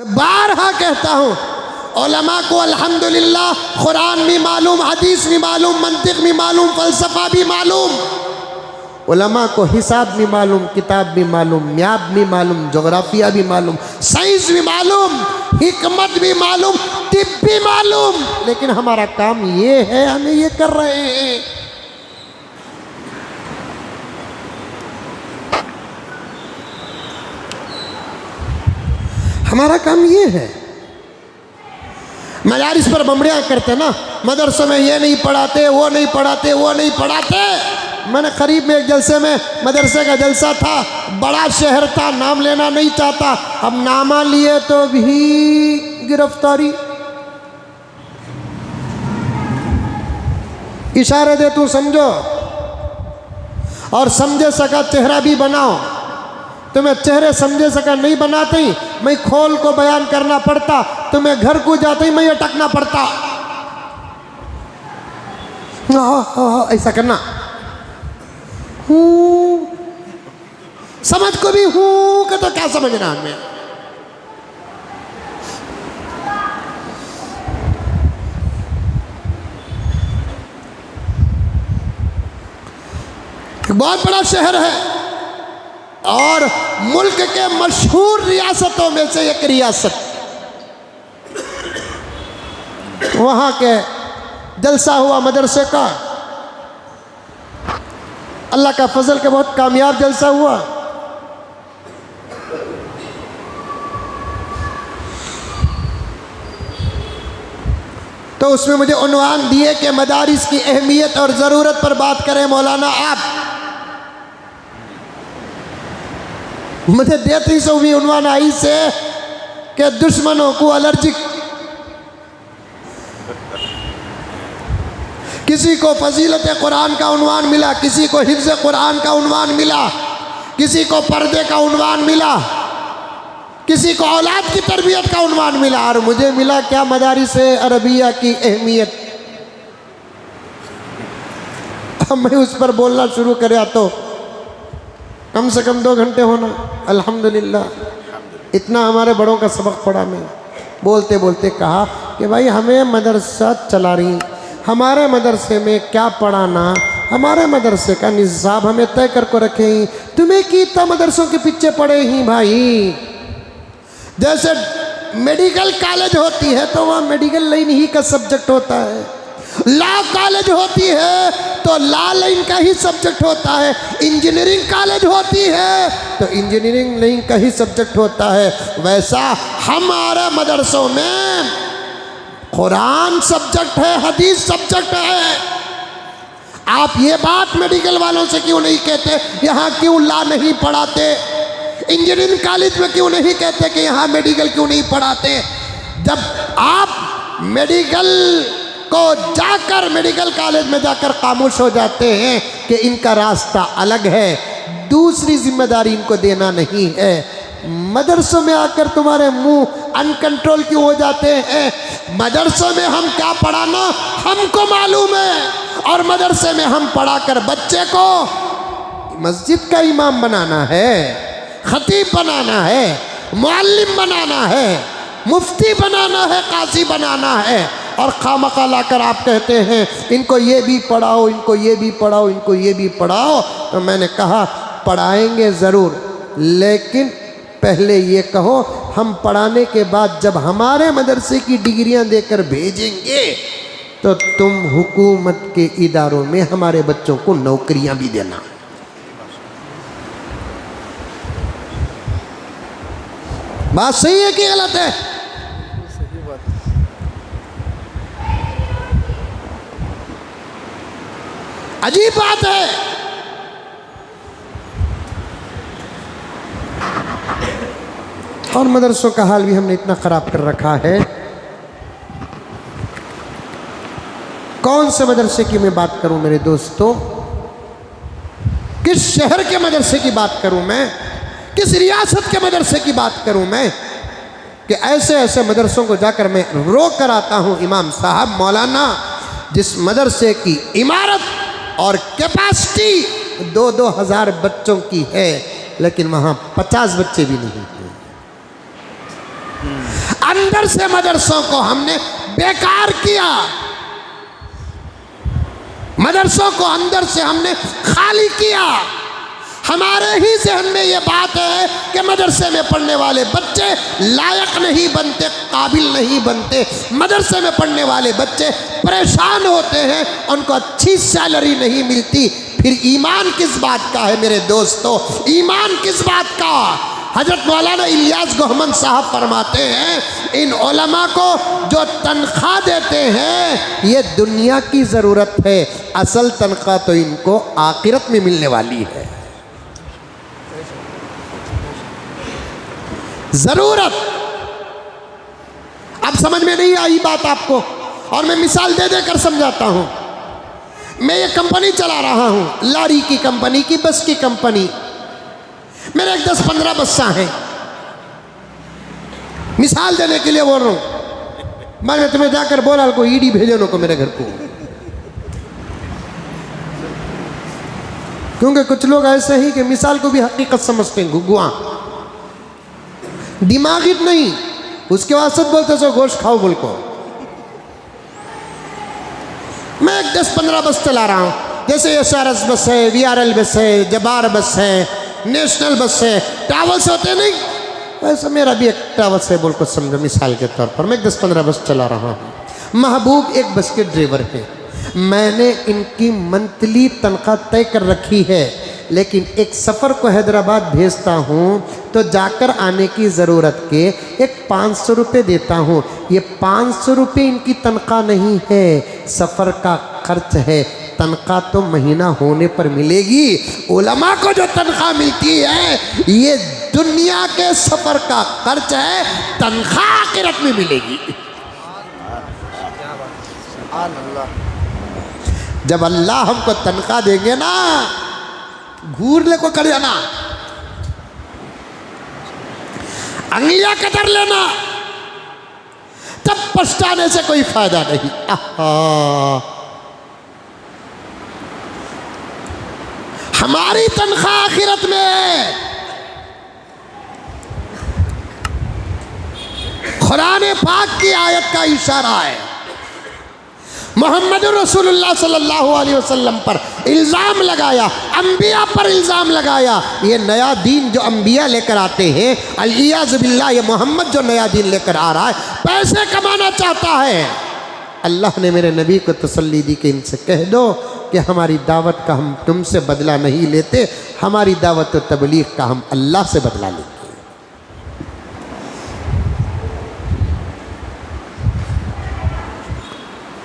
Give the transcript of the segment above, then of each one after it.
मैं बारहा कहता हूँ, उलमा को अल्हम्दुलिल्लाह कुरान भी मालूम, हदीस भी मालूम, मंतिक भी मालूम, फ़लसफ़ा भी मालूम। उलमा को हिसाब भी मालूम, किताब भी मालूम, म्याब भी मालूम, जोग्राफिया भी मालूम, साइंस भी मालूम, हिकमत भी मालूम, तिब भी मालूम। लेकिन हमारा काम ये है, हमें ये कर रहे हैं। हमारा काम ये है। मदारिस पर बमड़ियाँ करते ना, मदरसों में ये नहीं पढ़ाते, वो नहीं पढ़ाते, वो नहीं पढ़ाते। मैंने करीब में एक जलसे में, मदरसे का जलसा था, बड़ा शहर था, नाम लेना नहीं चाहता। अब नामा लिए तो भी गिरफ्तारी। इशारे दे तू समझो, और समझे सका चेहरा भी बनाओ। तुम्हें चेहरे समझे सका नहीं बनाते ही मैं खोल को बयान करना पड़ता, तुम्हें घर को जाते ही मैं अटकना पड़ता। ऐसा करना, समझ को भी हूं कि तो क्या समझना हमें। बहुत बड़ा शहर है और मुल्क के मशहूर रियासतों में से एक रियासत, वहां के जलसा हुआ मदरसे का, अल्लाह का फजल के बहुत कामयाब जलसा हुआ। तो उसमें मुझे उन्वान दिए कि मदारिस की अहमियत और ज़रूरत पर बात करें मौलाना आप। मुझे देती सो भी उन्वान आई से कि दुश्मनों को एलर्जिक, किसी को फजीलत कुरान का उन्वान मिला, किसी को हिफ्ज़ कुरान का उन्वान मिला, किसी को पर्दे का उन्वान मिला, किसी को औलाद की तरबियत का उन्वान मिला, और मुझे मिला क्या, मदारिस अरबिया की अहमियत। अब मैं उस पर बोलना शुरू करा तो कम से कम 2 घंटे होना। अल्हम्दुलिल्लाह इतना हमारे बड़ों का सबक पढ़ा। मैं बोलते बोलते कहा कि भाई हमें मदरसा चला रही, हमारे मदरसे में क्या पढ़ाना, हमारे मदरसे का निज़ाम हमें तय करके रखे ही, तुम्हें कितना मदरसों के पीछे पड़े ही भाई। जैसे मेडिकल कॉलेज होती है तो वहाँ मेडिकल लाइन ही का सब्जेक्ट होता है, लॉ कॉलेज होती है तो लॉ लाइन का ही सब्जेक्ट होता है, इंजीनियरिंग कॉलेज होती है तो इंजीनियरिंग लाइन का ही सब्जेक्ट होता है। वैसा हमारे मदरसों में कुरान सब्जेक्ट है, हदीस सब्जेक्ट है। आप ये बात मेडिकल वालों से क्यों नहीं कहते, यहाँ क्यों लॉ नहीं पढ़ाते, इंजीनियरिंग कॉलेज में क्यों नहीं कहते कि यहाँ मेडिकल क्यों नहीं पढ़ाते। जब आप मेडिकल को जाकर, मेडिकल कॉलेज में जाकर खामोश हो जाते हैं कि इनका रास्ता अलग है, दूसरी जिम्मेदारी इनको देना नहीं है। मदरसों में आकर तुम्हारे मुंह अनकंट्रोल क्यों हो जाते हैं। मदरसों में हम क्या पढ़ाना हमको मालूम है, और मदरसे में हम पढ़ाकर बच्चे को मस्जिद का इमाम बनाना है, खतीब बनाना है, मुअल्लिम बनाना है, मुफ्ती बनाना है, काजी बनाना है, और खामखा लाकर आप कहते हैं इनको ये भी पढ़ाओ, इनको ये भी पढ़ाओ, इनको ये भी पढ़ाओ। तो मैंने कहा पढ़ाएंगे ज़रूर, लेकिन पहले ये कहो हम पढ़ाने के बाद जब हमारे मदरसे की डिग्रियां देकर भेजेंगे तो तुम हुकूमत के इदारों में हमारे बच्चों को नौकरियां भी देना। बात सही है कि गलत है? सही बात। अजीब बात है। और मदरसों का हाल भी हमने इतना ख़राब कर रखा है। कौन से मदरसे की मैं बात करूं मेरे दोस्तों, किस शहर के मदरसे की बात करूं मैं, किस रियासत के मदरसे की बात करूं मैं, कि ऐसे ऐसे मदरसों को जाकर मैं रो कर आता हूं इमाम साहब मौलाना, जिस मदरसे की इमारत और कैपेसिटी 2-2 हज़ार बच्चों की है, लेकिन वहाँ 50 बच्चे भी नहीं हैं। अंदर से मदरसों को हमने बेकार किया, मदरसों को अंदर से हमने खाली किया। हमारे ही जहन में ये बात है कि मदरसे में पढ़ने वाले बच्चे लायक नहीं बनते, काबिल नहीं बनते। मदरसे में पढ़ने वाले बच्चे परेशान होते हैं, उनको अच्छी सैलरी नहीं मिलती। फिर ईमान किस बात का है मेरे दोस्तों, ईमान किस बात का? हजरत मौलाना इलियास गहमन साहब फरमाते हैं, इन उलमा को जो तनख्वाह देते हैं ये दुनिया की ज़रूरत है, असल तनख्वाह तो इनको आखिरत में मिलने वाली है। ज़रूरत अब समझ में नहीं आई बात आपको, और मैं मिसाल दे देकर समझाता हूं। मैं ये कंपनी चला रहा हूं, लारी की कंपनी की, बस की कंपनी। मेरे एक 10-15 बस्सा हैं। मिसाल देने के लिए बोल रहा हूं। मैंने तुम्हें जाकर बोला को ईडी भेजो नो को मेरे घर को, क्योंकि कुछ लोग ऐसे ही कि मिसाल को भी हकीकत समझते हैं, घुगुआ दिमागी नहीं, उसके वास्ते बोलते सो गोश्त खाओ बोल को। मैं एक 10-15 बस चला रहा हूं, जैसे एसआरएस बस है, वीआरएल बस है, जबार बस है, नेशनल बस है, ट्रैवल्स होते नहीं, वैसे मेरा भी एक ट्रैवल्स है बोल को समझो मिसाल के तौर पर। मैं 10-15 बस चला रहा हूँ। महबूब एक बस के ड्राइवर हैं। मैंने इनकी मंथली तनख्वाह तय कर रखी है, लेकिन एक सफ़र को हैदराबाद भेजता हूँ तो जाकर आने की ज़रूरत के एक 500 रुपये देता हूँ। ये 500 रुपये इनकी तनख्वाह नहीं है, सफ़र का खर्च है। तनख्वाह तो महीना होने पर मिलेगी। उलमा को जो तनख्वाह मिलती है ये दुनिया के सफ़र का खर्च है, तनख्वाह आखिरत में मिलेगी। जब अल्लाह हमको तनख्वाह देंगे ना, घूर ले को कर जाना, अंगलियां कतर लेना, तब पछताने से कोई फायदा नहीं। हमारी तनख्वाह आखिरत में है। कुरान पाक की आयत का इशारा है। मोहम्मद रसूलुल्लाह सल्लल्लाहु अलैहि वसल्लम पर इल्ज़ाम लगाया, अंबिया पर इल्ज़ाम लगाया। ये नया दीन जो अंबिया लेकर आते हैं, अलियाज़ बिल्लाह, ये मोहम्मद जो नया दीन लेकर आ रहा है, पैसे कमाना चाहता है। अल्लाह ने मेरे नबी को तसल्ली दी कि इनसे कह दो कि हमारी दावत का हम तुमसे बदला नहीं लेते, हमारी दावत और तबलीग का हम अल्लाह से बदला लेंगे।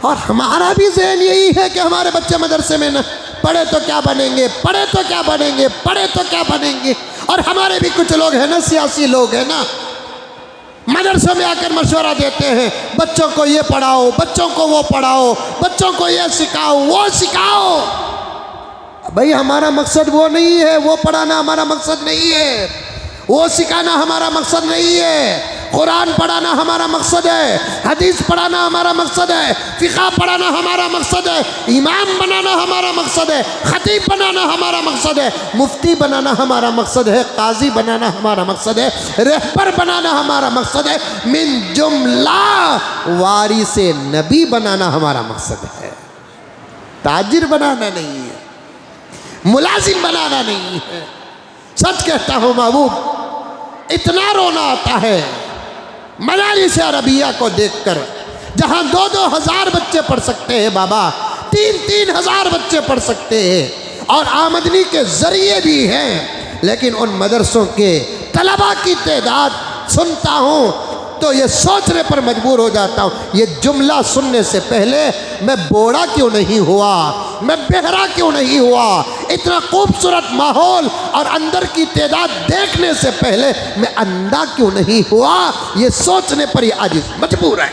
और हमारा भी ज़हन यही है कि हमारे बच्चे मदरसे में न पढ़े तो क्या बनेंगे, पढ़े तो क्या बनेंगे, पढ़े तो क्या बनेंगे। और हमारे भी कुछ लोग हैं ना, सियासी लोग हैं ना, मदरसों में आकर मशवरा देते हैं, बच्चों को ये पढ़ाओ, बच्चों को वो पढ़ाओ, बच्चों को ये सिखाओ, वो सिखाओ। भाई हमारा मकसद वो नहीं है, वो पढ़ाना हमारा मकसद नहीं है, वो सिखाना हमारा मकसद नहीं है। कुरान पढ़ाना हमारा मकसद है, हदीस पढ़ाना हमारा मकसद है, फ़िक़्ह पढ़ाना हमारा मकसद है, इमाम बनाना हमारा मकसद है, खतीब बनाना हमारा मकसद है, मुफ्ती बनाना हमारा मकसद है, काजी बनाना हमारा मकसद है, रहबर बनाना हमारा मकसद है, मिन जुमला वारिसे नबी बनाना हमारा मकसद है। ताजिर बनाना नहीं है, मुलाजिम बनाना नहीं है। सच कहता हूँ महबूब, इतना रोना आता है मदारिस अरबिया को देखकर, जहाँ 2-2 हज़ार बच्चे पढ़ सकते हैं बाबा, 3-3 हज़ार बच्चे पढ़ सकते हैं और आमदनी के ज़रिए भी हैं, लेकिन उन मदरसों के तलबा की तादाद सुनता हूँ तो ये सोचने पर मजबूर हो जाता हूँ, ये जुमला सुनने से पहले मैं बोड़ा क्यों नहीं हुआ, मैं बेहरा क्यों नहीं हुआ। इतना खूबसूरत माहौल और अंदर की तादाद देखने से पहले मैं अंधा क्यों नहीं हुआ, ये सोचने पर ही आज मजबूर है।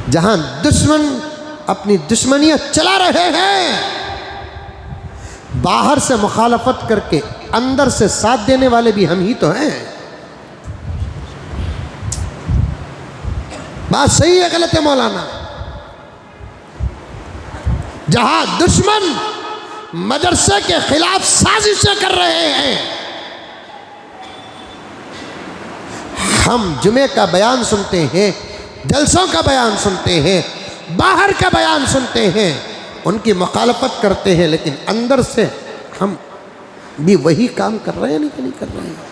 जहां दुश्मन अपनी दुश्मनियां चला रहे हैं, बाहर से मुखालफत करके अंदर से साथ देने वाले भी हम ही तो हैं। बात सही है गलत है मौलाना? जहां दुश्मन मदरसे के खिलाफ साजिशें कर रहे हैं। हम जुमे का बयान सुनते हैं, जलसों का बयान सुनते हैं, बाहर का बयान सुनते हैं, उनकी मुखालफत करते हैं, लेकिन अंदर से हम भी वही काम कर रहे हैं नहीं कर रहे हैं।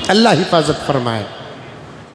अल्लाह हिफाजत फरमाए।